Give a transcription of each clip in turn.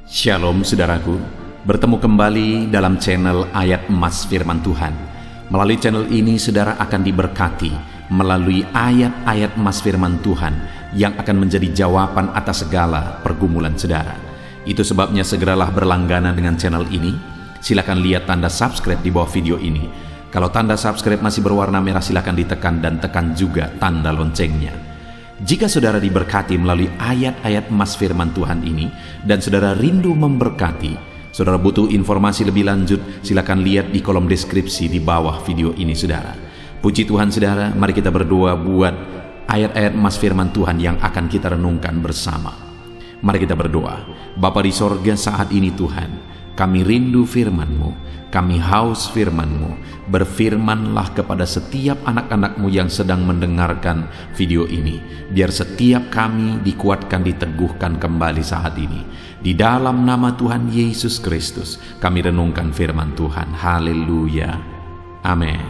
Shalom saudaraku, bertemu kembali dalam channel Ayat Emas Firman Tuhan. Melalui channel ini saudara akan diberkati melalui ayat-ayat emas firman Tuhan yang akan menjadi jawaban atas segala pergumulan saudara. Itu sebabnya segeralah berlangganan dengan channel ini. Silakan lihat tanda subscribe di bawah video ini. Kalau tanda subscribe masih berwarna merah, silakan ditekan dan tekan juga tanda loncengnya. Jika saudara diberkati melalui ayat-ayat emas firman Tuhan ini dan saudara rindu memberkati, saudara butuh informasi lebih lanjut, silakan lihat di kolom deskripsi di bawah video ini saudara. Puji Tuhan saudara, mari kita berdoa buat ayat-ayat emas firman Tuhan yang akan kita renungkan bersama. Mari kita berdoa. Bapa di sorga, saat ini Tuhan, kami rindu firman-Mu, kami haus firman-Mu. Berfirmanlah kepada setiap anak-anak-Mu yang sedang mendengarkan video ini, biar setiap kami dikuatkan, diteguhkan kembali saat ini. Di dalam nama Tuhan Yesus Kristus kami renungkan firman Tuhan. Haleluya, amin.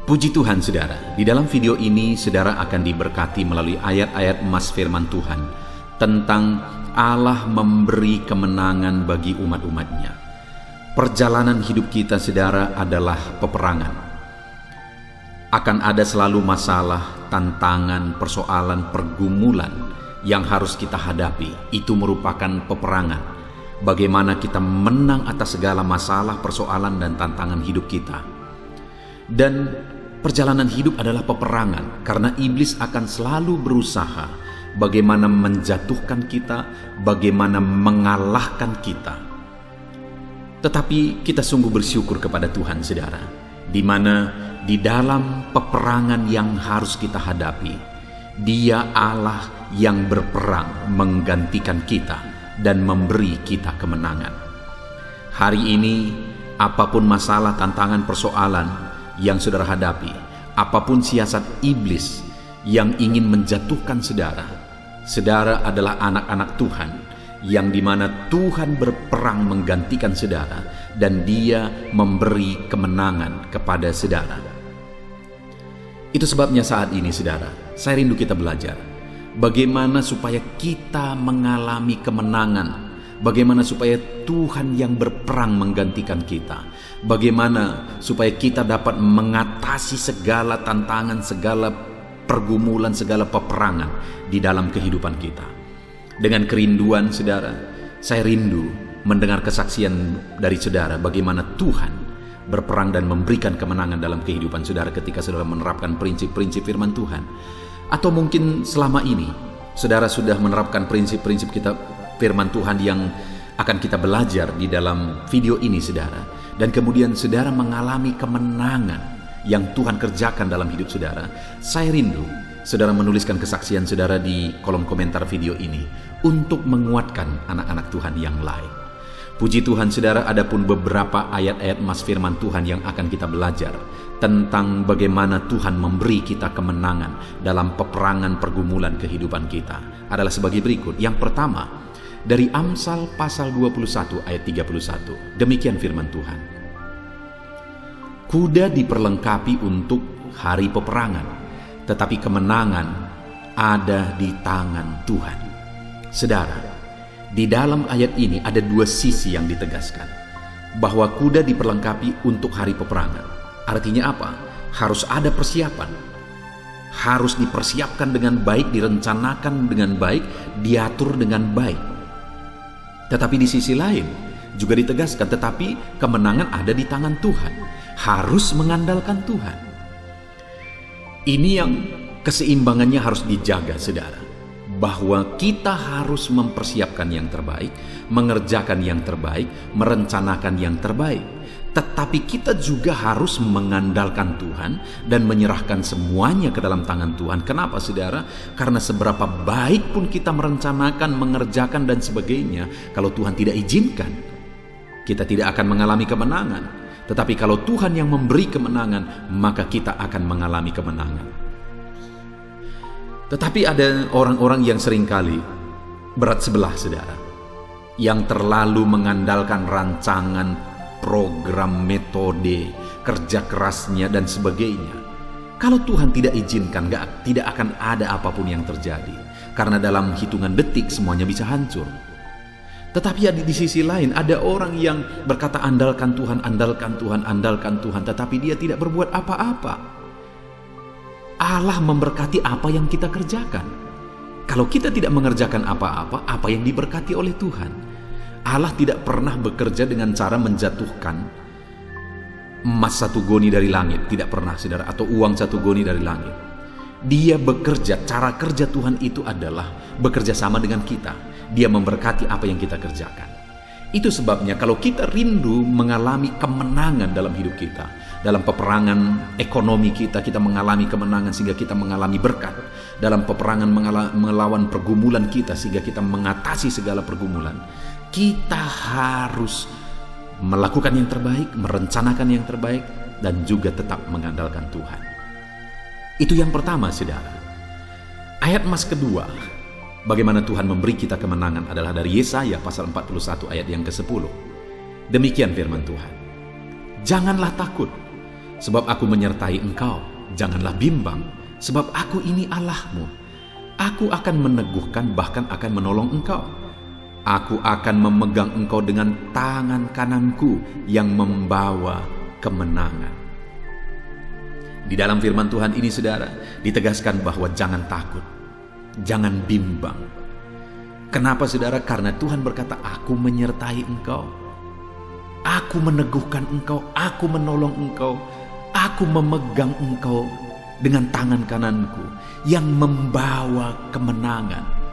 Puji Tuhan saudara, di dalam video ini saudara akan diberkati melalui ayat-ayat emas firman Tuhan tentang Allah memberi kemenangan bagi umat-umatnya. Perjalanan hidup kita saudara adalah peperangan. Akan ada selalu masalah, tantangan, persoalan, pergumulan yang harus kita hadapi. Itu merupakan peperangan. Bagaimana kita menang atas segala masalah, persoalan, dan tantangan hidup kita. Dan perjalanan hidup adalah peperangan, karena iblis akan selalu berusaha bagaimana menjatuhkan kita, bagaimana mengalahkan kita. Tetapi kita sungguh bersyukur kepada Tuhan saudara, di mana di dalam peperangan yang harus kita hadapi, Dia Allah yang berperang menggantikan kita dan memberi kita kemenangan. Hari ini, apapun masalah, tantangan, persoalan yang saudara hadapi, apapun siasat iblis yang ingin menjatuhkan saudara, saudara adalah anak-anak Tuhan, yang dimana Tuhan berperang menggantikan saudara dan Dia memberi kemenangan kepada saudara. Itu sebabnya saat ini saudara, saya rindu kita belajar bagaimana supaya kita mengalami kemenangan, bagaimana supaya Tuhan yang berperang menggantikan kita, bagaimana supaya kita dapat mengatasi segala tantangan, segala pergumulan, segala peperangan di dalam kehidupan kita. Dengan kerinduan saudara, saya rindu mendengar kesaksian dari saudara bagaimana Tuhan berperang dan memberikan kemenangan dalam kehidupan saudara ketika saudara menerapkan prinsip-prinsip firman Tuhan. Atau mungkin selama ini saudara sudah menerapkan prinsip-prinsip kita firman Tuhan yang akan kita belajar di dalam video ini saudara, dan kemudian saudara mengalami kemenangan yang Tuhan kerjakan dalam hidup saudara. Saya rindu saudara menuliskan kesaksian saudara di kolom komentar video ini untuk menguatkan anak-anak Tuhan yang lain. Puji Tuhan saudara, adapun beberapa ayat-ayat emas firman Tuhan yang akan kita belajar tentang bagaimana Tuhan memberi kita kemenangan dalam peperangan pergumulan kehidupan kita adalah sebagai berikut. Yang pertama, dari Amsal pasal 21 ayat 31. Demikian firman Tuhan. Kuda diperlengkapi untuk hari peperangan, tetapi kemenangan ada di tangan Tuhan. Saudara, di dalam ayat ini ada dua sisi yang ditegaskan. Bahwa kuda diperlengkapi untuk hari peperangan. Artinya apa? Harus ada persiapan. Harus dipersiapkan dengan baik, direncanakan dengan baik, diatur dengan baik. Tetapi di sisi lain juga ditegaskan, tetapi kemenangan ada di tangan Tuhan. Harus mengandalkan Tuhan. Ini yang keseimbangannya harus dijaga saudara. Bahwa kita harus mempersiapkan yang terbaik, mengerjakan yang terbaik, merencanakan yang terbaik. Tetapi kita juga harus mengandalkan Tuhan dan menyerahkan semuanya ke dalam tangan Tuhan. Kenapa saudara? Karena seberapa baik pun kita merencanakan, mengerjakan dan sebagainya, kalau Tuhan tidak izinkan, kita tidak akan mengalami kemenangan. Tetapi kalau Tuhan yang memberi kemenangan, maka kita akan mengalami kemenangan. Tetapi ada orang-orang yang seringkali berat sebelah saudara, yang terlalu mengandalkan rancangan, program, metode, kerja kerasnya dan sebagainya. Kalau Tuhan tidak izinkan, tidak akan ada apapun yang terjadi. Karena dalam hitungan detik semuanya bisa hancur. Tetapi di sisi lain ada orang yang berkata andalkan Tuhan, andalkan Tuhan, andalkan Tuhan, tetapi dia tidak berbuat apa-apa. Allah memberkati apa yang kita kerjakan. Kalau kita tidak mengerjakan apa-apa, apa yang diberkati oleh Tuhan? Allah tidak pernah bekerja dengan cara menjatuhkan emas 1 goni dari langit, tidak pernah, saudara, atau uang 1 goni dari langit. Dia bekerja, cara kerja Tuhan itu adalah bekerja sama dengan kita. Dia memberkati apa yang kita kerjakan. Itu sebabnya kalau kita rindu mengalami kemenangan dalam hidup kita, dalam peperangan ekonomi kita mengalami kemenangan sehingga kita mengalami berkat. Dalam peperangan melawan pergumulan kita sehingga kita mengatasi segala pergumulan, kita harus melakukan yang terbaik, merencanakan yang terbaik, dan juga tetap mengandalkan Tuhan. Itu yang pertama, saudara. Ayat emas kedua, bagaimana Tuhan memberi kita kemenangan adalah dari Yesaya pasal 41 ayat yang ke-10. Demikian firman Tuhan. Janganlah takut, sebab aku menyertai engkau. Janganlah bimbang, sebab aku ini Allahmu. Aku akan meneguhkan, bahkan akan menolong engkau. Aku akan memegang engkau dengan tangan kananku yang membawa kemenangan. Di dalam firman Tuhan ini, saudara, ditegaskan bahwa jangan takut, jangan bimbang. Kenapa, saudara? Karena Tuhan berkata, aku menyertai engkau, aku meneguhkan engkau, aku menolong engkau, aku memegang engkau dengan tangan kananku yang membawa kemenangan.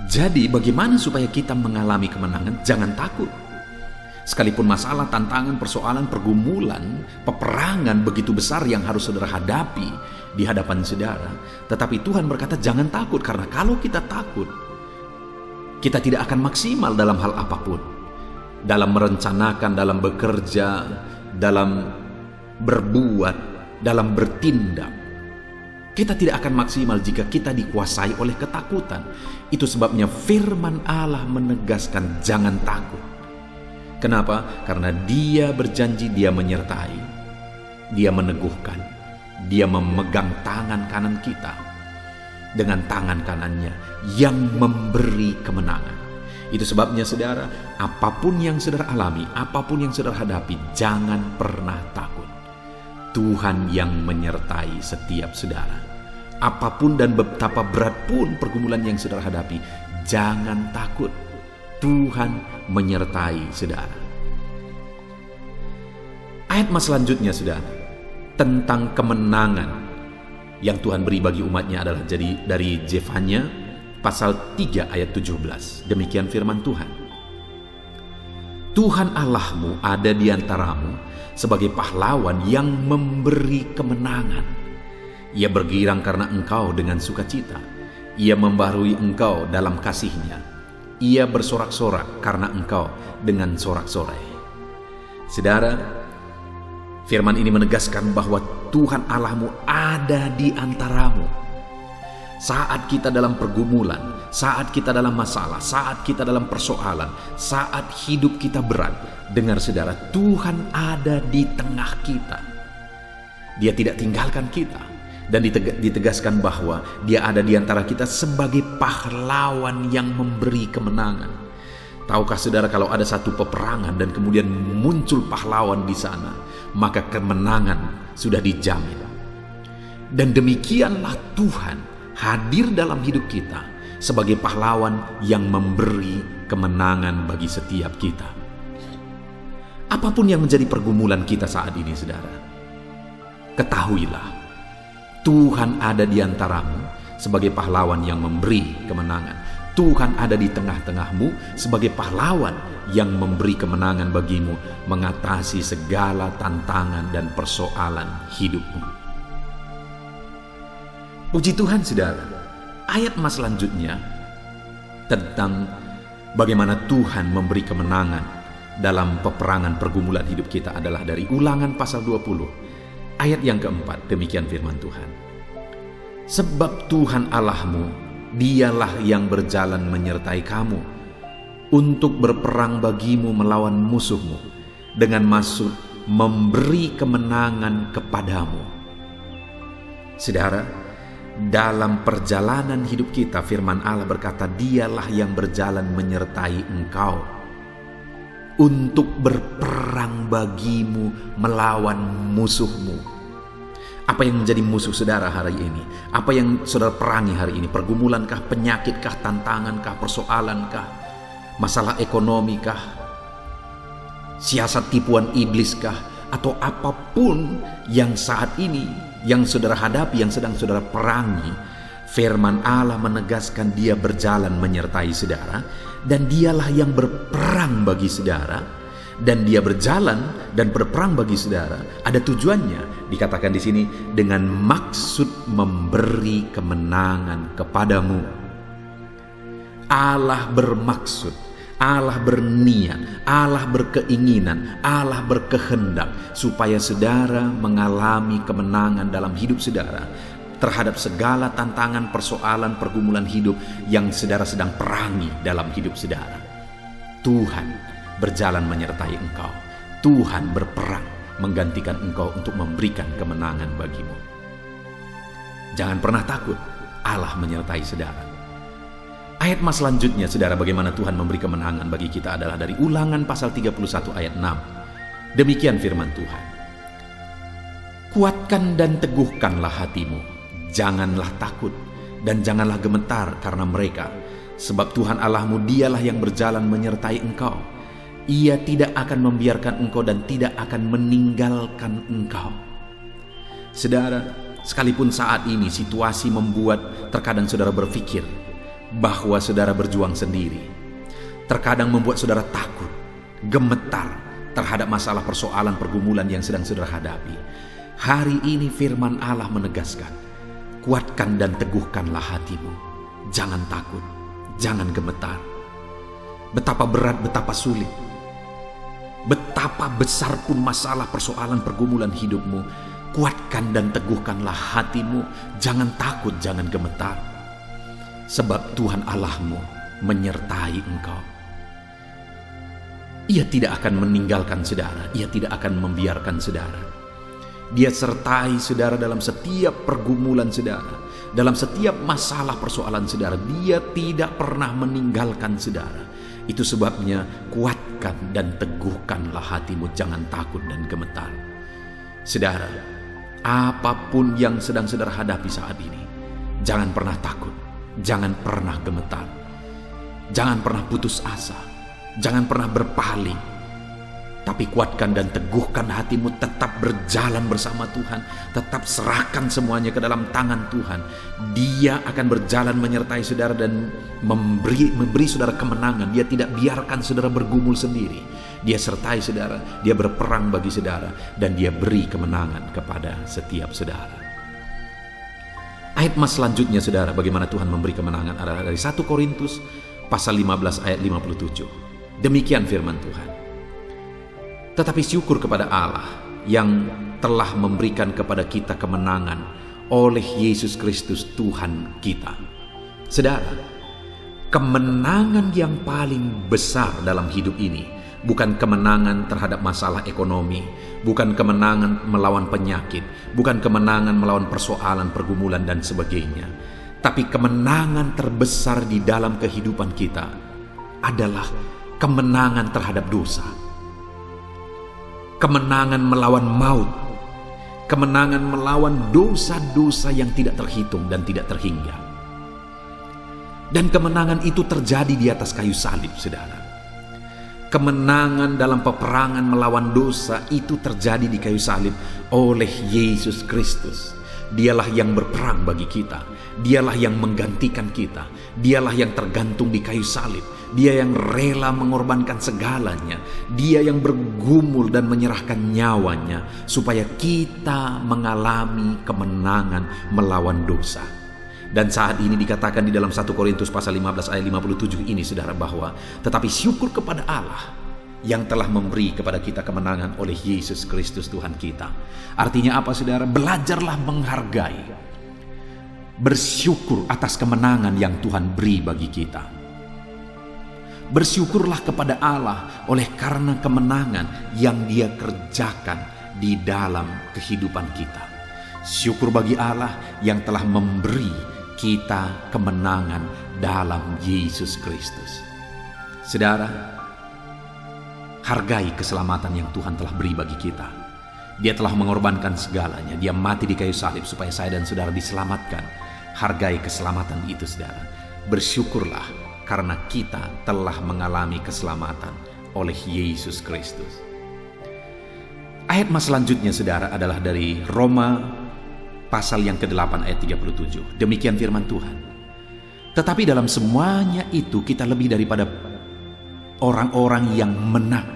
Jadi bagaimana supaya kita mengalami kemenangan? Jangan takut. Sekalipun masalah, tantangan, persoalan, pergumulan, peperangan begitu besar yang harus saudara hadapi di hadapan saudara, tetapi Tuhan berkata jangan takut, karena kalau kita takut, kita tidak akan maksimal dalam hal apapun. Dalam merencanakan, dalam bekerja, dalam berbuat, dalam bertindak. Kita tidak akan maksimal jika kita dikuasai oleh ketakutan. Itu sebabnya firman Allah menegaskan jangan takut. Kenapa? Karena Dia berjanji, Dia menyertai, Dia meneguhkan, Dia memegang tangan kanan kita dengan tangan kanannya yang memberi kemenangan. Itu sebabnya, saudara, apapun yang saudara alami, apapun yang saudara hadapi, jangan pernah takut. Tuhan yang menyertai setiap saudara. Apapun dan betapa berat pun pergumulan yang saudara hadapi, jangan takut. Tuhan menyertai saudara. Ayat mas selanjutnya, saudara, tentang kemenangan yang Tuhan beri bagi umatnya adalah dari Zefanya pasal 3 ayat 17. Demikian firman Tuhan. Tuhan Allahmu ada di antaramu sebagai pahlawan yang memberi kemenangan. Ia bergirang karena engkau dengan sukacita. Ia membaharui engkau dalam kasih-Nya. Ia bersorak-sorak karena engkau dengan sorak-sorai. Saudara, firman ini menegaskan bahwa Tuhan Allahmu ada di antaramu. Saat kita dalam pergumulan, saat kita dalam masalah, saat kita dalam persoalan, saat hidup kita berat, dengar saudara, Tuhan ada di tengah kita. Dia tidak tinggalkan kita. Dan ditegaskan bahwa Dia ada di antara kita sebagai pahlawan yang memberi kemenangan. Tahukah saudara, kalau ada satu peperangan dan kemudian muncul pahlawan di sana, maka kemenangan sudah dijamin. Dan demikianlah Tuhan hadir dalam hidup kita sebagai pahlawan yang memberi kemenangan bagi setiap kita. Apapun yang menjadi pergumulan kita saat ini, saudara, ketahuilah Tuhan ada di antaramu sebagai pahlawan yang memberi kemenangan. Tuhan ada di tengah-tengahmu sebagai pahlawan yang memberi kemenangan bagimu mengatasi segala tantangan dan persoalan hidupmu. Puji Tuhan, saudara. Ayat mas selanjutnya tentang bagaimana Tuhan memberi kemenangan dalam peperangan pergumulan hidup kita adalah dari Ulangan pasal 20. Ayat yang keempat, demikian firman Tuhan. Sebab Tuhan Allahmu, Dialah yang berjalan menyertai kamu untuk berperang bagimu melawan musuhmu, dengan maksud memberi kemenangan kepadamu. Saudara, dalam perjalanan hidup kita, firman Allah berkata, Dialah yang berjalan menyertai engkau untuk berperang bagimu melawan musuhmu. Apa yang menjadi musuh saudara hari ini? Apa yang saudara perangi hari ini? Pergumulankah, penyakitkah, tantangankah, persoalankah, masalah ekonomikah, siasat tipuan ibliskah, atau apapun yang saat ini yang saudara hadapi, yang sedang saudara perangi? Firman Allah menegaskan Dia berjalan menyertai saudara, dan Dialah yang berperang bagi saudara. Dan Dia berjalan dan berperang bagi saudara, ada tujuannya. Dikatakan di sini, dengan maksud memberi kemenangan kepadamu. Allah bermaksud, Allah berniat, Allah berkeinginan, Allah berkehendak supaya saudara mengalami kemenangan dalam hidup saudara terhadap segala tantangan, persoalan, pergumulan hidup yang saudara sedang perangi dalam hidup saudara. Tuhan berjalan menyertai engkau. Tuhan berperang menggantikan engkau untuk memberikan kemenangan bagimu. Jangan pernah takut, Allah menyertai saudara. Ayat mas selanjutnya saudara, bagaimana Tuhan memberi kemenangan bagi kita adalah dari Ulangan pasal 31 ayat 6. Demikian firman Tuhan. Kuatkan dan teguhkanlah hatimu, janganlah takut dan janganlah gemetar karena mereka, sebab Tuhan Allahmu Dialah yang berjalan menyertai engkau. Ia tidak akan membiarkan engkau dan tidak akan meninggalkan engkau. Saudara, sekalipun saat ini situasi membuat terkadang saudara berpikir bahwa saudara berjuang sendiri, terkadang membuat saudara takut, gemetar terhadap masalah, persoalan, pergumulan yang sedang saudara hadapi. Hari ini firman Allah menegaskan, kuatkan dan teguhkanlah hatimu. Jangan takut, jangan gemetar. Betapa berat, betapa sulit, betapa besar pun masalah, persoalan, pergumulan hidupmu, kuatkan dan teguhkanlah hatimu. Jangan takut, jangan gemetar, sebab Tuhan Allahmu menyertai engkau. Ia tidak akan meninggalkan saudara, Ia tidak akan membiarkan saudara. Dia sertai saudara dalam setiap pergumulan saudara, dalam setiap masalah, persoalan saudara. Dia tidak pernah meninggalkan saudara. Itu sebabnya kuatkan dan teguhkanlah hatimu, jangan takut dan gemetar. Saudara, apapun yang sedang saudara hadapi saat ini, jangan pernah takut, jangan pernah gemetar, jangan pernah putus asa, jangan pernah berpaling. Tapi kuatkan dan teguhkan hatimu, tetap berjalan bersama Tuhan, tetap serahkan semuanya ke dalam tangan Tuhan. Dia akan berjalan menyertai saudara dan memberi saudara kemenangan. Dia tidak biarkan saudara bergumul sendiri. Dia sertai saudara, Dia berperang bagi saudara, dan Dia beri kemenangan kepada setiap saudara. Ayat mas selanjutnya saudara, bagaimana Tuhan memberi kemenangan adalah dari 1 Korintus pasal 15 ayat 57. Demikian firman Tuhan. Tetapi syukur kepada Allah yang telah memberikan kepada kita kemenangan oleh Yesus Kristus Tuhan kita. Saudara, kemenangan yang paling besar dalam hidup ini bukan kemenangan terhadap masalah ekonomi, bukan kemenangan melawan penyakit, bukan kemenangan melawan persoalan, pergumulan dan sebagainya. Tapi kemenangan terbesar di dalam kehidupan kita adalah kemenangan terhadap dosa. Kemenangan melawan maut, kemenangan melawan dosa-dosa yang tidak terhitung dan tidak terhingga. Dan kemenangan itu terjadi di atas kayu salib, saudara. Kemenangan dalam peperangan melawan dosa itu terjadi di kayu salib oleh Yesus Kristus. Dialah yang berperang bagi kita, Dialah yang menggantikan kita, Dialah yang tergantung di kayu salib, Dia yang rela mengorbankan segalanya, Dia yang bergumul dan menyerahkan nyawanya supaya kita mengalami kemenangan melawan dosa. Dan saat ini dikatakan di dalam 1 Korintus pasal 15 ayat 57 ini saudara, bahwa tetapi syukur kepada Allah yang telah memberi kepada kita kemenangan oleh Yesus Kristus Tuhan kita. Artinya apa saudara? Belajarlah menghargai, bersyukur atas kemenangan yang Tuhan beri bagi kita. Bersyukurlah kepada Allah oleh karena kemenangan yang Dia kerjakan di dalam kehidupan kita. Syukur bagi Allah yang telah memberi kita kemenangan dalam Yesus Kristus. Saudara, hargai keselamatan yang Tuhan telah beri bagi kita. Dia telah mengorbankan segalanya. Dia mati di kayu salib supaya saya dan saudara diselamatkan. Hargai keselamatan itu, saudara. Bersyukurlah karena kita telah mengalami keselamatan oleh Yesus Kristus. Ayat mas selanjutnya, saudara, adalah dari Roma pasal yang ke-8 ayat 37. Demikian firman Tuhan. Tetapi dalam semuanya itu kita lebih daripada orang-orang yang menang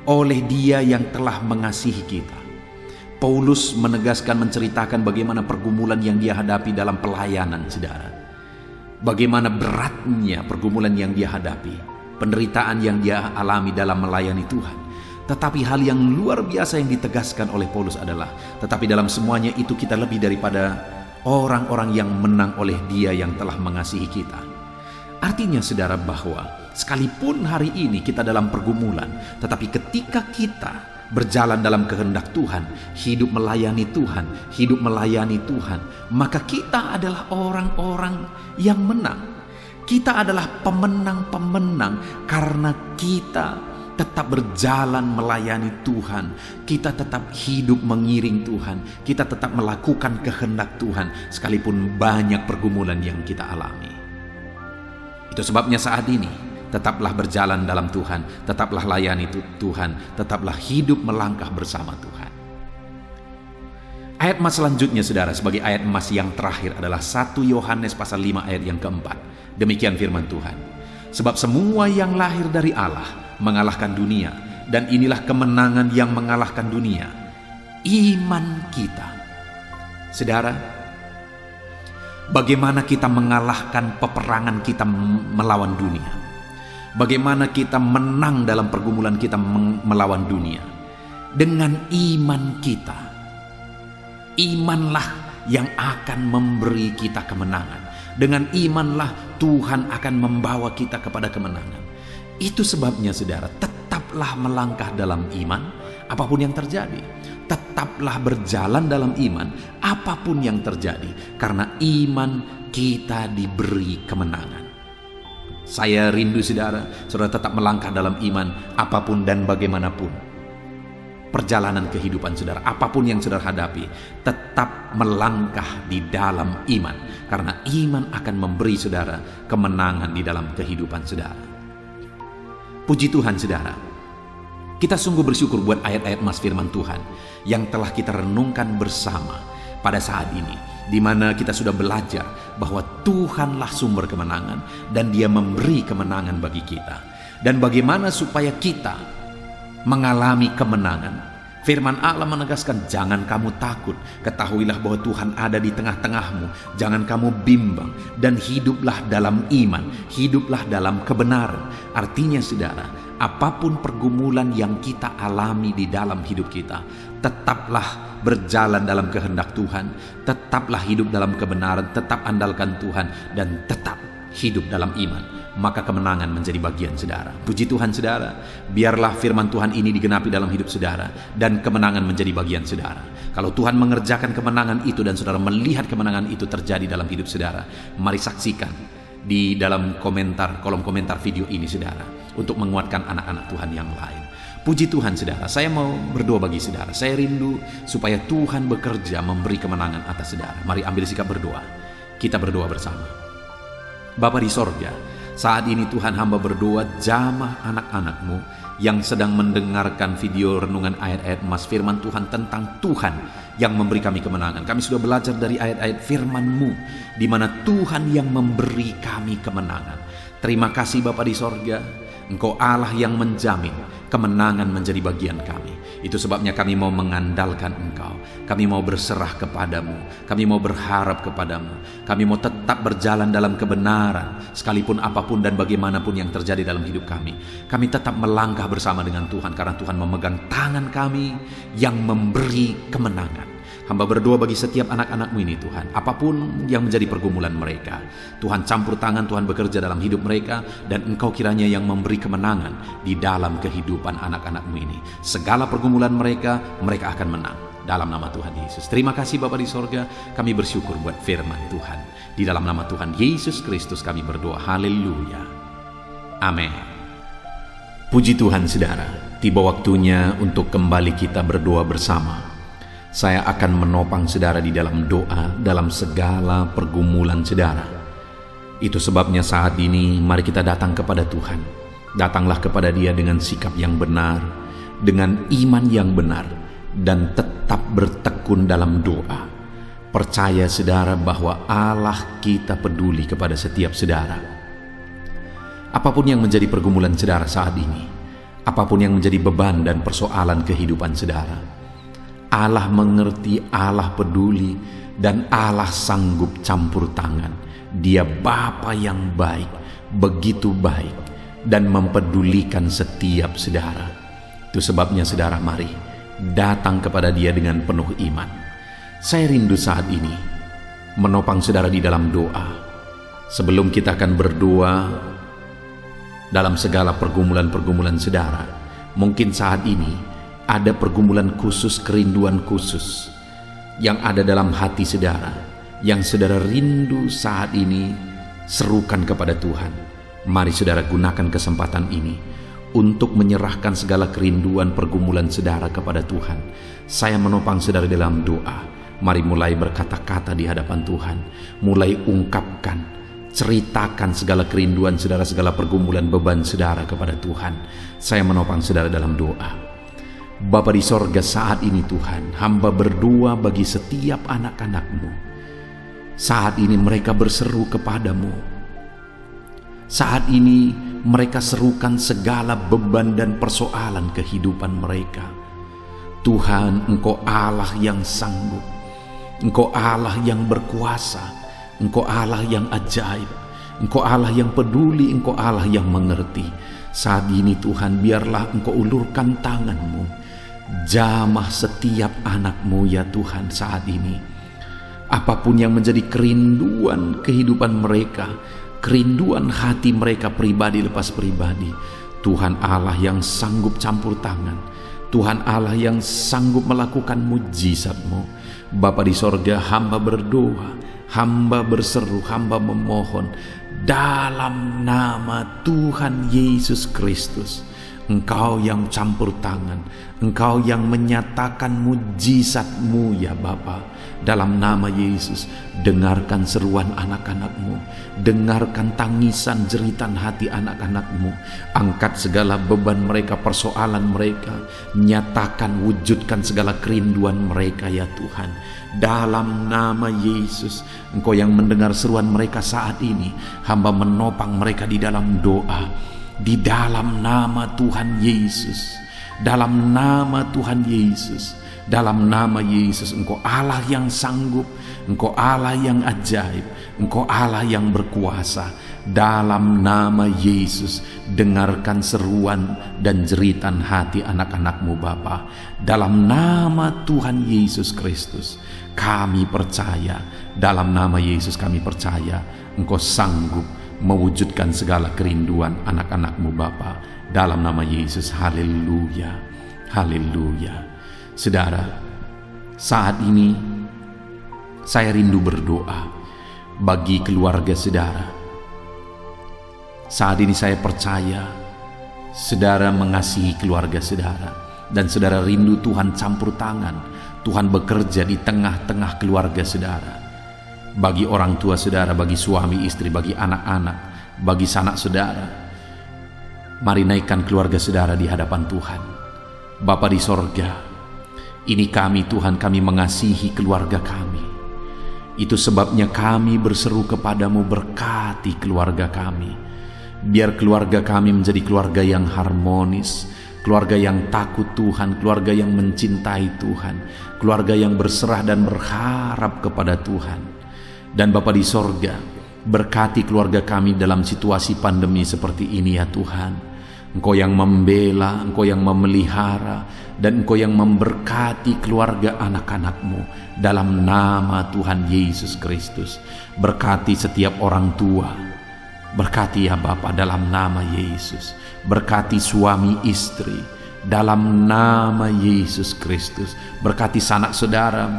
oleh Dia yang telah mengasihi kita. Paulus menegaskan, menceritakan bagaimana pergumulan yang dia hadapi dalam pelayanan, saudara. Bagaimana beratnya pergumulan yang dia hadapi, penderitaan yang dia alami dalam melayani Tuhan. Tetapi hal yang luar biasa yang ditegaskan oleh Paulus adalah, tetapi dalam semuanya itu kita lebih daripada orang-orang yang menang oleh Dia yang telah mengasihi kita. Artinya, saudara, bahwa sekalipun hari ini kita dalam pergumulan, tetapi ketika kita berjalan dalam kehendak Tuhan, hidup melayani Tuhan, maka kita adalah orang-orang yang menang. Kita adalah pemenang-pemenang karena kita tetap berjalan melayani Tuhan, kita tetap hidup mengiring Tuhan, kita tetap melakukan kehendak Tuhan sekalipun banyak pergumulan yang kita alami. Itu sebabnya saat ini tetaplah berjalan dalam Tuhan, tetaplah layani Tuhan, tetaplah hidup melangkah bersama Tuhan. Ayat emas selanjutnya, saudara, sebagai ayat emas yang terakhir adalah 1 Yohanes pasal 5 ayat yang keempat. Demikian firman Tuhan. Sebab semua yang lahir dari Allah mengalahkan dunia, dan inilah kemenangan yang mengalahkan dunia, iman kita. Saudara, bagaimana kita mengalahkan peperangan kita melawan dunia? Bagaimana kita menang dalam pergumulan kita melawan dunia? Dengan iman kita. Imanlah yang akan memberi kita kemenangan. Dengan imanlah Tuhan akan membawa kita kepada kemenangan. Itu sebabnya, saudara, tetaplah melangkah dalam iman apapun yang terjadi. Tetaplah berjalan dalam iman apapun yang terjadi, karena iman kita diberi kemenangan. Saya rindu, saudara tetap melangkah dalam iman apapun dan bagaimanapun perjalanan kehidupan saudara, apapun yang saudara hadapi, tetap melangkah di dalam iman, karena iman akan memberi saudara kemenangan di dalam kehidupan saudara. Puji Tuhan, saudara. Kita sungguh bersyukur buat ayat-ayat mas firman Tuhan yang telah kita renungkan bersama pada saat ini, di mana kita sudah belajar bahwa Tuhanlah sumber kemenangan dan Dia memberi kemenangan bagi kita. Dan bagaimana supaya kita mengalami kemenangan? Firman Allah menegaskan, jangan kamu takut, ketahuilah bahwa Tuhan ada di tengah-tengahmu, jangan kamu bimbang, dan hiduplah dalam iman, hiduplah dalam kebenaran. Artinya, saudara, apapun pergumulan yang kita alami di dalam hidup kita, tetaplah berjalan dalam kehendak Tuhan, tetaplah hidup dalam kebenaran, tetap andalkan Tuhan, dan tetap hidup dalam iman. Maka kemenangan menjadi bagian saudara. Puji Tuhan, saudara. Biarlah firman Tuhan ini digenapi dalam hidup saudara, dan kemenangan menjadi bagian saudara. Kalau Tuhan mengerjakan kemenangan itu dan saudara melihat kemenangan itu terjadi dalam hidup saudara, mari saksikan di dalam kolom komentar video ini, saudara, untuk menguatkan anak-anak Tuhan yang lain. Puji Tuhan, saudara. Saya mau berdoa bagi saudara. Saya rindu supaya Tuhan bekerja memberi kemenangan atas saudara. Mari ambil sikap berdoa. Kita berdoa bersama. Bapa di sorga, saat ini Tuhan, hamba berdoa, jamah anak-anak-Mu yang sedang mendengarkan video renungan ayat-ayat emas firman Tuhan tentang Tuhan yang memberi kami kemenangan. Kami sudah belajar dari ayat-ayat firman-Mu, di mana Tuhan yang memberi kami kemenangan. Terima kasih Bapa di sorga, Engkau Allah yang menjamin kemenangan menjadi bagian kami. Itu sebabnya kami mau mengandalkan Engkau. Kami mau berserah kepadamu. Kami mau berharap kepadamu. Kami mau tetap berjalan dalam kebenaran, sekalipun apapun dan bagaimanapun yang terjadi dalam hidup kami. Kami tetap melangkah bersama dengan Tuhan, karena Tuhan memegang tangan kami yang memberi kemenangan. Hamba berdoa bagi setiap anak-anak-Mu ini, Tuhan, apapun yang menjadi pergumulan mereka, Tuhan campur tangan, Tuhan bekerja dalam hidup mereka, dan Engkau kiranya yang memberi kemenangan di dalam kehidupan anak-anak-Mu ini. Segala pergumulan mereka akan menang. dalam nama Tuhan Yesus. Terima kasih Bapa di sorga, kami bersyukur buat firman Tuhan. Di dalam nama Tuhan Yesus Kristus kami berdoa. Haleluya. Amin. Puji Tuhan saudara, tiba waktunya untuk kembali kita berdoa bersama. Saya akan menopang saudara di dalam doa dalam segala pergumulan saudara. Itu sebabnya saat ini mari kita datang kepada Tuhan. Datanglah kepada Dia dengan sikap yang benar, dengan iman yang benar, dan tetap bertekun dalam doa. Percaya saudara bahwa Allah kita peduli kepada setiap saudara. Apapun yang menjadi pergumulan saudara saat ini, apapun yang menjadi beban dan persoalan kehidupan saudara, Allah mengerti, Allah peduli, dan Allah sanggup campur tangan. Dia Bapa yang baik, begitu baik, dan mempedulikan setiap saudara. Itu sebabnya saudara, mari datang kepada Dia dengan penuh iman. Saya rindu saat ini menopang saudara di dalam doa. Sebelum kita akan berdoa dalam segala pergumulan-pergumulan saudara, mungkin saat ini ada pergumulan khusus, kerinduan khusus yang ada dalam hati saudara, yang saudara rindu saat ini. Serukan kepada Tuhan. Mari saudara gunakan kesempatan ini untuk menyerahkan segala kerinduan pergumulan saudara kepada Tuhan. Saya menopang saudara dalam doa. Mari mulai berkata-kata di hadapan Tuhan. Mulai ungkapkan, ceritakan segala kerinduan saudara, segala pergumulan beban saudara kepada Tuhan. Saya menopang saudara dalam doa. Bapa di sorga, saat ini Tuhan, hamba berdoa bagi setiap anak-anak-Mu. Saat ini mereka berseru kepadamu. Saat ini mereka serukan segala beban dan persoalan kehidupan mereka. Tuhan, Engkau Allah yang sanggup, Engkau Allah yang berkuasa, Engkau Allah yang ajaib, Engkau Allah yang peduli, Engkau Allah yang mengerti. Saat ini Tuhan, biarlah Engkau ulurkan tangan-Mu, jamah setiap anak-Mu ya Tuhan saat ini. Apapun yang menjadi kerinduan kehidupan mereka, kerinduan hati mereka pribadi lepas pribadi, Tuhan Allah yang sanggup campur tangan, Tuhan Allah yang sanggup melakukan mujizat-Mu. Bapa di sorga, hamba berdoa, hamba berseru, hamba memohon dalam nama Tuhan Yesus Kristus. Engkau yang campur tangan, Engkau yang menyatakan mujizat-Mu ya Bapa. Dalam nama Yesus, dengarkan seruan anak-anak-Mu, dengarkan tangisan jeritan hati anak-anak-Mu. Angkat segala beban mereka, persoalan mereka, nyatakan, wujudkan segala kerinduan mereka ya Tuhan. Dalam nama Yesus, Engkau yang mendengar seruan mereka saat ini, hamba menopang mereka di dalam doa. Di dalam nama Tuhan Yesus, dalam nama Tuhan Yesus, dalam nama Yesus, Engkau Allah yang sanggup, Engkau Allah yang ajaib, Engkau Allah yang berkuasa. Dalam nama Yesus, dengarkan seruan dan jeritan hati anak-anak-Mu Bapa. Dalam nama Tuhan Yesus Kristus, kami percaya. Dalam nama Yesus kami percaya Engkau sanggup mewujudkan segala kerinduan anak-anak-Mu Bapa. Dalam nama Yesus, haleluya, haleluya. Saudara, saat ini saya rindu berdoa bagi keluarga saudara. Saat ini saya percaya saudara mengasihi keluarga saudara, dan saudara rindu Tuhan campur tangan, Tuhan bekerja di tengah-tengah keluarga saudara. Bagi orang tua saudara, bagi suami istri, bagi anak-anak, bagi sanak saudara, mari naikkan keluarga saudara di hadapan Tuhan. Bapa di sorga, ini kami Tuhan, kami mengasihi keluarga kami. Itu sebabnya kami berseru kepadamu, berkati keluarga kami. Biar keluarga kami menjadi keluarga yang harmonis, keluarga yang takut Tuhan, keluarga yang mencintai Tuhan, keluarga yang berserah dan berharap kepada Tuhan. Dan Bapa di sorga, berkati keluarga kami dalam situasi pandemi seperti ini ya Tuhan. Engkau yang membela, Engkau yang memelihara, dan Engkau yang memberkati keluarga anak-anak-Mu dalam nama Tuhan Yesus Kristus. Berkati setiap orang tua, berkati ya Bapa dalam nama Yesus. Berkati suami istri, dalam nama Yesus Kristus. Berkati sanak saudara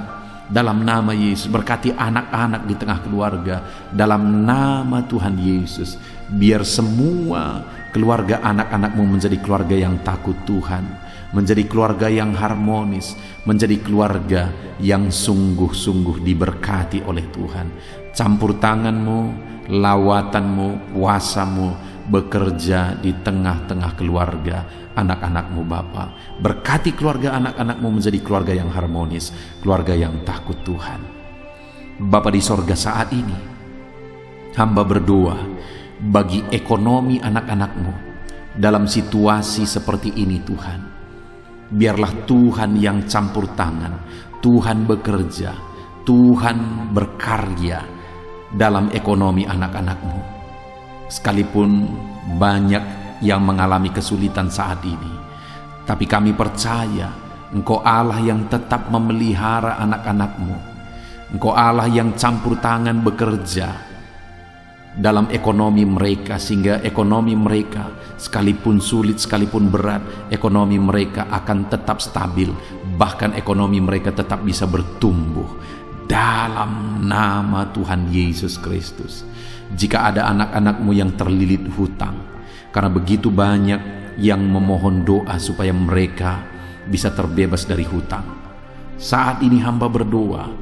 dalam nama Yesus. Berkati anak-anak di tengah keluarga dalam nama Tuhan Yesus. Biar semua keluarga anak-anakmu menjadi keluarga yang takut Tuhan, menjadi keluarga yang harmonis, menjadi keluarga yang sungguh-sungguh diberkati oleh Tuhan. Campur tanganmu, lawatanmu, kuasamu bekerja di tengah-tengah keluarga anak-anakmu Bapa. Berkati keluarga anak-anakmu menjadi keluarga yang harmonis, keluarga yang takut Tuhan. Bapa di sorga, saat ini hamba berdoa bagi ekonomi anak-anakmu dalam situasi seperti ini Tuhan. Biarlah Tuhan yang campur tangan, Tuhan bekerja, Tuhan berkarya dalam ekonomi anak-anakmu. Sekalipun banyak yang mengalami kesulitan saat ini, tapi kami percaya Engkau Allah yang tetap memelihara anak-anakmu. Engkau Allah yang campur tangan bekerja dalam ekonomi mereka, sehingga ekonomi mereka sekalipun sulit, sekalipun berat, ekonomi mereka akan tetap stabil, bahkan ekonomi mereka tetap bisa bertumbuh dalam nama Tuhan Yesus Kristus. Jika ada anak-anakmu yang terlilit hutang, karena begitu banyak yang memohon doa supaya mereka bisa terbebas dari hutang, saat ini hamba berdoa,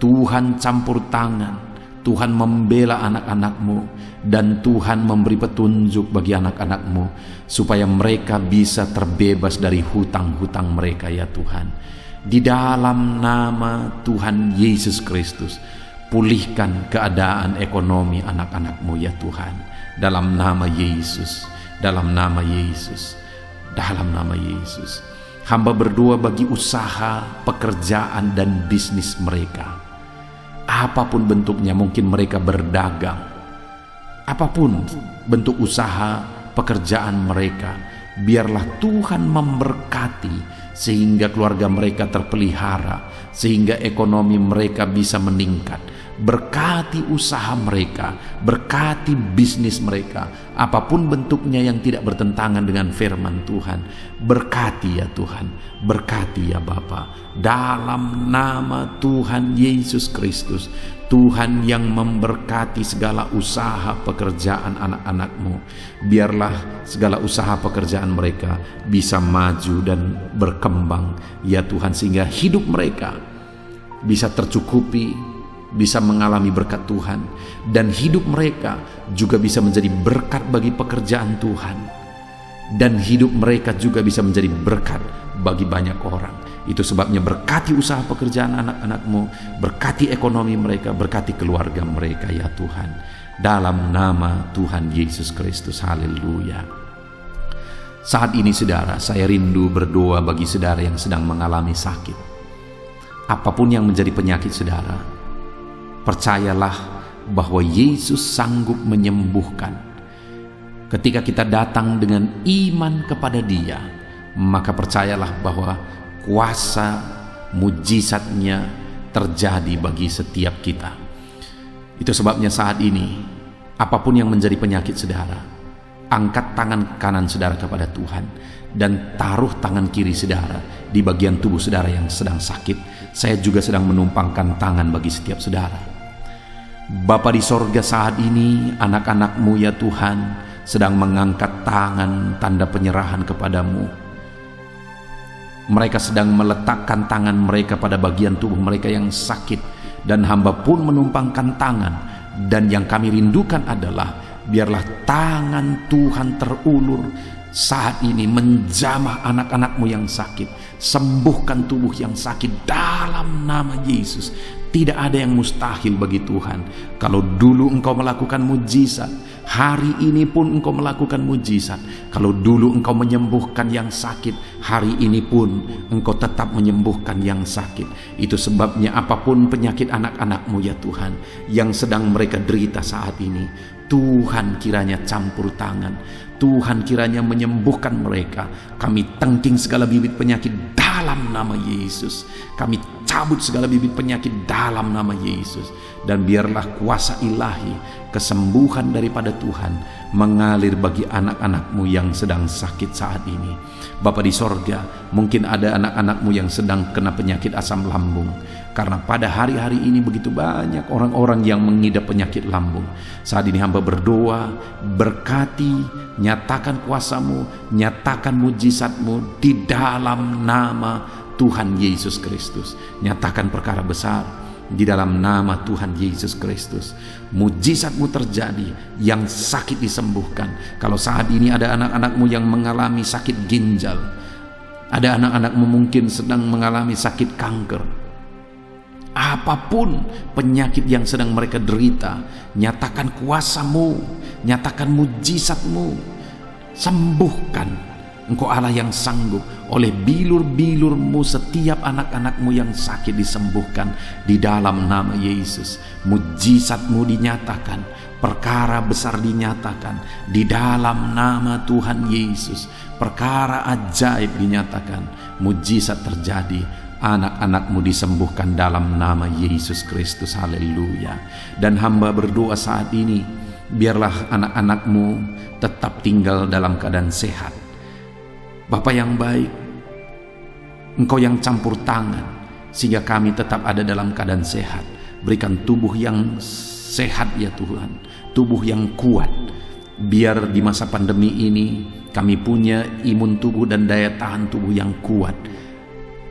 Tuhan campur tangan, Tuhan membela anak-anakmu, dan Tuhan memberi petunjuk bagi anak-anakmu supaya mereka bisa terbebas dari hutang-hutang mereka ya Tuhan. Di dalam nama Tuhan Yesus Kristus, pulihkan keadaan ekonomi anak-anakmu ya Tuhan. Dalam nama Yesus, dalam nama Yesus, dalam nama Yesus. Hamba berdoa bagi usaha, pekerjaan, dan bisnis mereka. Apapun bentuknya, mungkin mereka berdagang, apapun bentuk usaha pekerjaan mereka, biarlah Tuhan memberkati sehingga keluarga mereka terpelihara, sehingga ekonomi mereka bisa meningkat. Berkati usaha mereka, berkati bisnis mereka, apapun bentuknya yang tidak bertentangan dengan firman Tuhan. Berkati ya Tuhan, berkati ya Bapa. Dalam nama Tuhan Yesus Kristus, Tuhan yang memberkati segala usaha pekerjaan anak-anakmu. Biarlah segala usaha pekerjaan mereka bisa maju dan berkembang ya Tuhan, sehingga hidup mereka bisa tercukupi, bisa mengalami berkat Tuhan, dan hidup mereka juga bisa menjadi berkat bagi pekerjaan Tuhan, dan hidup mereka juga bisa menjadi berkat bagi banyak orang. Itu sebabnya berkati usaha pekerjaan anak-anakmu, berkati ekonomi mereka, berkati keluarga mereka ya Tuhan, dalam nama Tuhan Yesus Kristus. Haleluya. Saat ini saudara, saya rindu berdoa bagi saudara yang sedang mengalami sakit. Apapun yang menjadi penyakit saudara, percayalah bahwa Yesus sanggup menyembuhkan. Ketika kita datang dengan iman kepada Dia, maka percayalah bahwa kuasa mujizatnya terjadi bagi setiap kita. Itu sebabnya saat ini, apapun yang menjadi penyakit saudara, angkat tangan kanan saudara kepada Tuhan dan taruh tangan kiri saudara di bagian tubuh saudara yang sedang sakit. Saya juga sedang menumpangkan tangan bagi setiap saudara. Bapa di sorga, saat ini anak-anakmu ya Tuhan sedang mengangkat tangan tanda penyerahan kepadamu. Mereka sedang meletakkan tangan mereka pada bagian tubuh mereka yang sakit, dan hamba pun menumpangkan tangan. Dan yang kami rindukan adalah biarlah tangan Tuhan terulur saat ini menjamah anak-anakmu yang sakit. Sembuhkan tubuh yang sakit dalam nama Yesus. Tidak ada yang mustahil bagi Tuhan. Kalau dulu engkau melakukan mujizat, hari ini pun engkau melakukan mujizat. Kalau dulu engkau menyembuhkan yang sakit, hari ini pun engkau tetap menyembuhkan yang sakit. Itu sebabnya apapun penyakit anak-anakmu ya Tuhan, yang sedang mereka derita saat ini, Tuhan kiranya campur tangan, Tuhan kiranya menyembuhkan mereka. Kami tengking segala bibit penyakit dalam nama Yesus. Kami cabut segala bibit penyakit dalam nama Yesus. Dan biarlah kuasa ilahi, kesembuhan daripada Tuhan mengalir bagi anak-anak-Mu yang sedang sakit saat ini. Bapa di sorga, mungkin ada anak-anak-Mu yang sedang kena penyakit asam lambung. Karena pada hari-hari ini begitu banyak orang-orang yang mengidap penyakit lambung. Saat ini hamba berdoa, berkati, nyatakan kuasa-Mu, nyatakan mujizat-Mu di dalam nama Tuhan Yesus Kristus. Nyatakan perkara besar di dalam nama Tuhan Yesus Kristus. Mujizat-Mu terjadi, yang sakit disembuhkan. Kalau saat ini ada anak-anak-Mu yang mengalami sakit ginjal, ada anak-anak-Mu mungkin sedang mengalami sakit kanker, apapun penyakit yang sedang mereka derita, nyatakan kuasa-Mu, nyatakan mujizat-Mu, sembuhkan. Engkau Allah yang sanggup. Oleh bilur-bilur-Mu setiap anak-anak-Mu yang sakit disembuhkan di dalam nama Yesus. Mujizat-Mu dinyatakan, perkara besar dinyatakan di dalam nama Tuhan Yesus. Perkara ajaib dinyatakan, mujizat terjadi. Anak-anak-Mu disembuhkan dalam nama Yesus Kristus. Haleluya. Dan hamba berdoa saat ini, biarlah anak-anak-Mu tetap tinggal dalam keadaan sehat. Bapa yang baik, Engkau yang campur tangan sehingga kami tetap ada dalam keadaan sehat. Berikan tubuh yang sehat ya Tuhan, tubuh yang kuat. Biar di masa pandemi ini kami punya imun tubuh dan daya tahan tubuh yang kuat.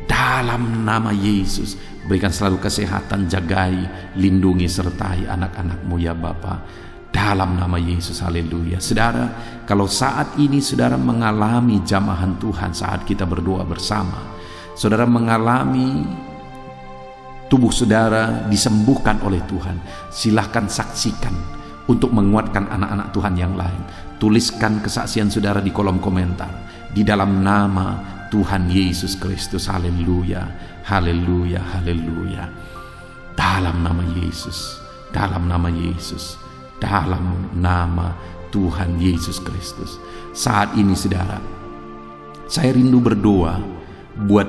Dalam nama Yesus, berikan selalu kesehatan, jagai, lindungi, sertai anak-anak-Mu ya Bapa. Dalam nama Yesus, haleluya. Saudara, kalau saat ini saudara mengalami jamahan Tuhan saat kita berdoa bersama, saudara mengalami tubuh saudara disembuhkan oleh Tuhan, silahkan saksikan untuk menguatkan anak-anak Tuhan yang lain. Tuliskan kesaksian saudara di kolom komentar di dalam nama Tuhan Yesus Kristus. Haleluya, haleluya, haleluya. Dalam nama Yesus, dalam nama Yesus, dalam nama Tuhan Yesus Kristus. Saat ini saudara, saya rindu berdoa buat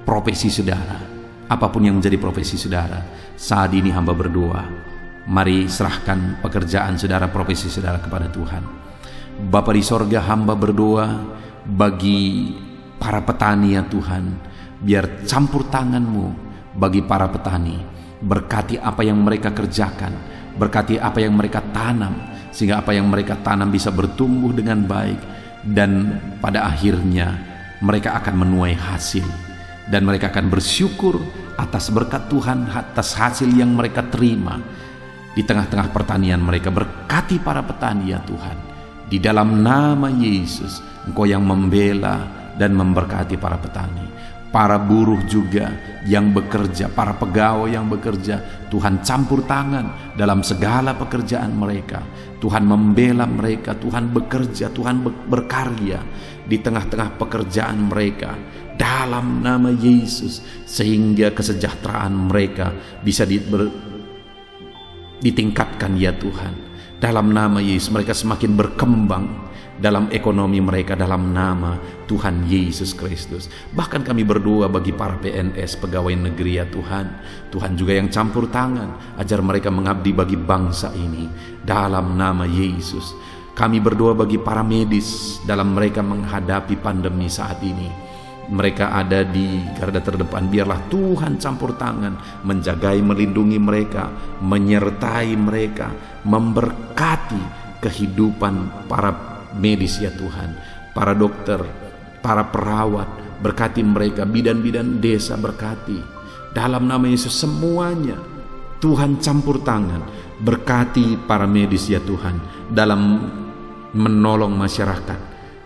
profesi saudara. Apapun yang menjadi profesi saudara, saat ini hamba berdoa. Mari serahkan pekerjaan saudara, profesi saudara kepada Tuhan. Bapa di sorga, hamba berdoa bagi para petani ya Tuhan. Biar campur tangan-Mu bagi para petani. Berkati apa yang mereka kerjakan, berkati apa yang mereka tanam, sehingga apa yang mereka tanam bisa bertumbuh dengan baik, dan pada akhirnya mereka akan menuai hasil, dan mereka akan bersyukur atas berkat Tuhan, atas hasil yang mereka terima di tengah-tengah pertanian mereka. Berkati para petani ya Tuhan, di dalam nama Yesus. Engkau yang membela dan memberkati para petani. Para buruh juga yang bekerja, para pegawai yang bekerja, Tuhan campur tangan dalam segala pekerjaan mereka. Tuhan membela mereka, Tuhan bekerja, Tuhan berkarya di tengah-tengah pekerjaan mereka dalam nama Yesus, sehingga kesejahteraan mereka bisa ditingkatkan ya Tuhan. Dalam nama Yesus mereka semakin berkembang dalam ekonomi mereka dalam nama Tuhan Yesus Kristus. Bahkan kami berdoa bagi para PNS, pegawai negeri ya Tuhan. Tuhan juga yang campur tangan, ajar mereka mengabdi bagi bangsa ini dalam nama Yesus. Kami berdoa bagi para medis dalam mereka menghadapi pandemi saat ini. Mereka ada di garda terdepan. Biarlah Tuhan campur tangan, menjagai, melindungi mereka, menyertai mereka, memberkati kehidupan para medis ya Tuhan, para dokter, para perawat, berkati mereka, bidan-bidan desa berkati dalam nama Yesus. Semuanya Tuhan campur tangan, berkati para medis ya Tuhan dalam menolong masyarakat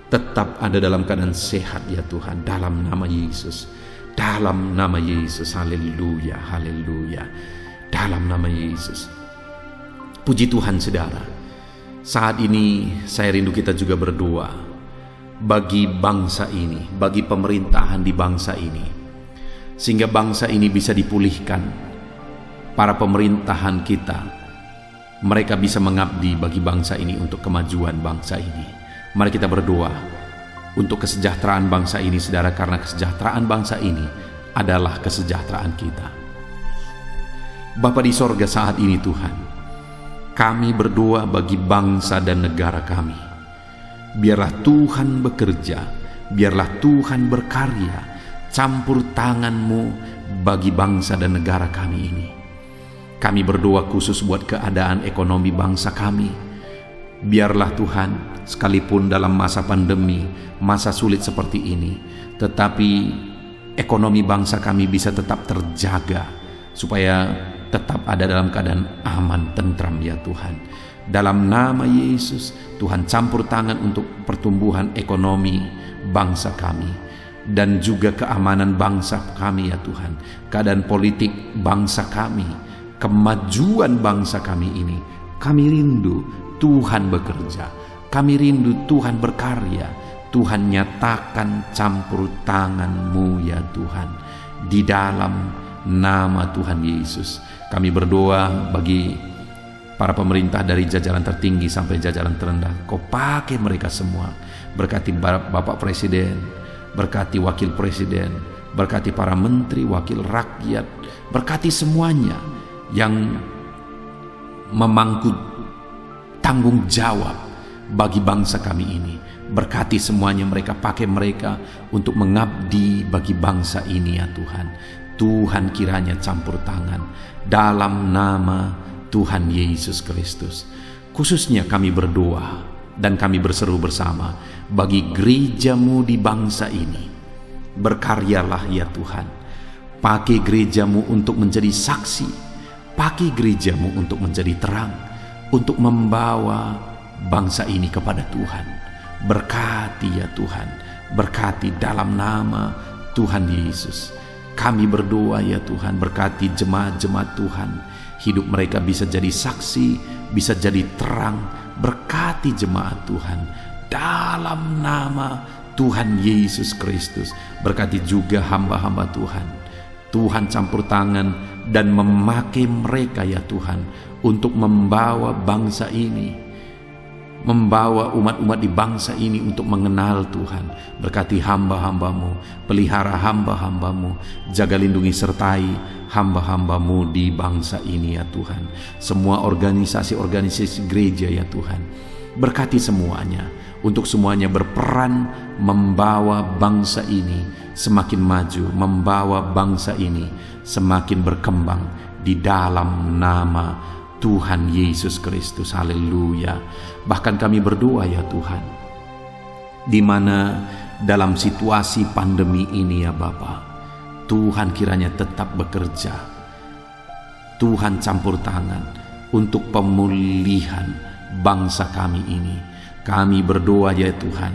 tetap ada dalam keadaan sehat ya Tuhan, dalam nama Yesus, dalam nama Yesus. Haleluya, haleluya, dalam nama Yesus. Puji Tuhan saudara. Saat ini saya rindu kita juga berdoa bagi bangsa ini, bagi pemerintahan di bangsa ini, sehingga bangsa ini bisa dipulihkan. Para pemerintahan kita, mereka bisa mengabdi bagi bangsa ini untuk kemajuan bangsa ini. Mari kita berdoa untuk kesejahteraan bangsa ini saudara, karena kesejahteraan bangsa ini adalah kesejahteraan kita. Bapa di sorga, saat ini Tuhan, kami berdoa bagi bangsa dan negara kami. Biarlah Tuhan bekerja, biarlah Tuhan berkarya, campur tangan-Mu bagi bangsa dan negara kami ini. Kami berdoa khusus buat keadaan ekonomi bangsa kami. Biarlah Tuhan, sekalipun dalam masa pandemi, masa sulit seperti ini, tetapi ekonomi bangsa kami bisa tetap terjaga, supaya tetap ada dalam keadaan aman, tentram ya Tuhan. Dalam nama Yesus, Tuhan campur tangan untuk pertumbuhan ekonomi bangsa kami, dan juga keamanan bangsa kami ya Tuhan. Keadaan politik bangsa kami, kemajuan bangsa kami ini, kami rindu Tuhan bekerja, kami rindu Tuhan berkarya. Tuhan nyatakan campur tangan-Mu ya Tuhan. Di dalam nama Tuhan Yesus, kami berdoa bagi para pemerintah dari jajaran tertinggi sampai jajaran terendah. Kau pakai mereka semua. Berkati Bapak Presiden, berkati Wakil Presiden, berkati para menteri, wakil rakyat, berkati semuanya yang memangku tanggung jawab bagi bangsa kami ini. Berkati semuanya, mereka pakai mereka untuk mengabdi bagi bangsa ini ya Tuhan. Tuhan kiranya campur tangan dalam nama Tuhan Yesus Kristus. Khususnya kami berdoa dan kami berseru bersama bagi gereja-Mu di bangsa ini. Berkaryalah ya Tuhan. Pakai gereja-Mu untuk menjadi saksi. Pakai gereja-Mu untuk menjadi terang, untuk membawa bangsa ini kepada Tuhan. Berkati ya Tuhan, berkati dalam nama Tuhan Yesus. Kami berdoa ya Tuhan, berkati jemaat-jemaat Tuhan, hidup mereka bisa jadi saksi, bisa jadi terang. Berkati jemaat Tuhan dalam nama Tuhan Yesus Kristus. Berkati juga hamba-hamba Tuhan. Tuhan campur tangan dan memakai mereka ya Tuhan untuk membawa bangsa ini, membawa umat-umat di bangsa ini untuk mengenal Tuhan. Berkati hamba-hamba-Mu, pelihara hamba-hamba-Mu, jaga lindungi sertai hamba-hamba-Mu di bangsa ini ya Tuhan. Semua organisasi-organisasi gereja ya Tuhan, berkati semuanya, untuk semuanya berperan membawa bangsa ini semakin maju, membawa bangsa ini semakin berkembang di dalam nama Tuhan Yesus Kristus. Haleluya. Bahkan kami berdoa ya Tuhan, di mana dalam situasi pandemi ini ya Bapa, Tuhan kiranya tetap bekerja. Tuhan campur tangan untuk pemulihan bangsa kami ini. Kami berdoa ya Tuhan,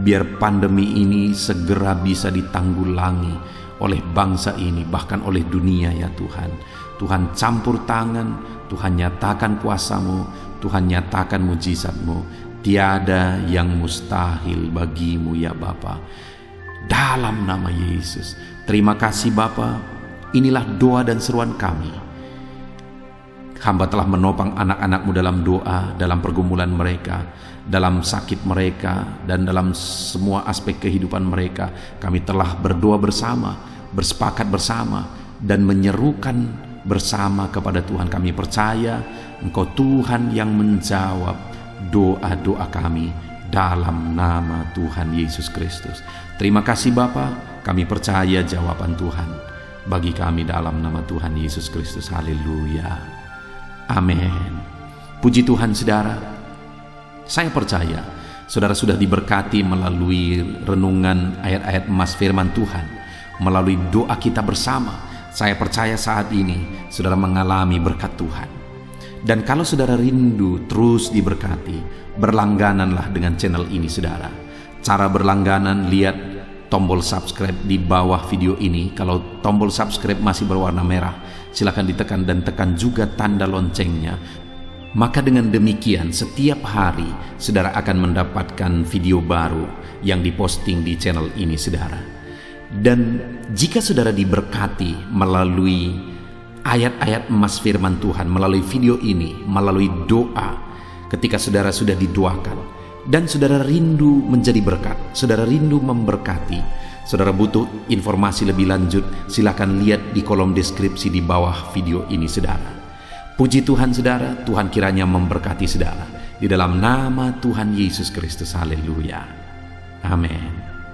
biar pandemi ini segera bisa ditanggulangi oleh bangsa ini, bahkan oleh dunia ya Tuhan. Tuhan campur tangan, Tuhan nyatakan kuasa-Mu, Tuhan nyatakan mujizat-Mu. Tiada yang mustahil bagi-Mu ya Bapa. Dalam nama Yesus. Terima kasih Bapa. Inilah doa dan seruan kami. Hamba telah menopang anak-anak-Mu dalam doa, dalam pergumulan mereka, dalam sakit mereka, dan dalam semua aspek kehidupan mereka. Kami telah berdoa bersama, bersepakat bersama, dan menyerukan bersama kepada Tuhan. Kami percaya Engkau Tuhan yang menjawab doa-doa kami dalam nama Tuhan Yesus Kristus. Terima kasih Bapa, kami percaya jawaban Tuhan bagi kami dalam nama Tuhan Yesus Kristus. Haleluya. Amin. Puji Tuhan saudara. Saya percaya saudara sudah diberkati melalui renungan ayat-ayat emas firman Tuhan, melalui doa kita bersama. Saya percaya saat ini saudara mengalami berkat Tuhan. Dan kalau saudara rindu terus diberkati, berlanggananlah dengan channel ini saudara. Cara berlangganan, lihat tombol subscribe di bawah video ini. Kalau tombol subscribe masih berwarna merah, silakan ditekan dan tekan juga tanda loncengnya. Maka dengan demikian setiap hari saudara akan mendapatkan video baru yang diposting di channel ini saudara. Dan jika saudara diberkati melalui ayat-ayat emas firman Tuhan, melalui video ini, melalui doa, ketika saudara sudah didoakan, dan saudara rindu menjadi berkat, saudara rindu memberkati, saudara butuh informasi lebih lanjut, silakan lihat di kolom deskripsi di bawah video ini saudara. Puji Tuhan saudara, Tuhan kiranya memberkati saudara. Di dalam nama Tuhan Yesus Kristus, haleluya. Amin.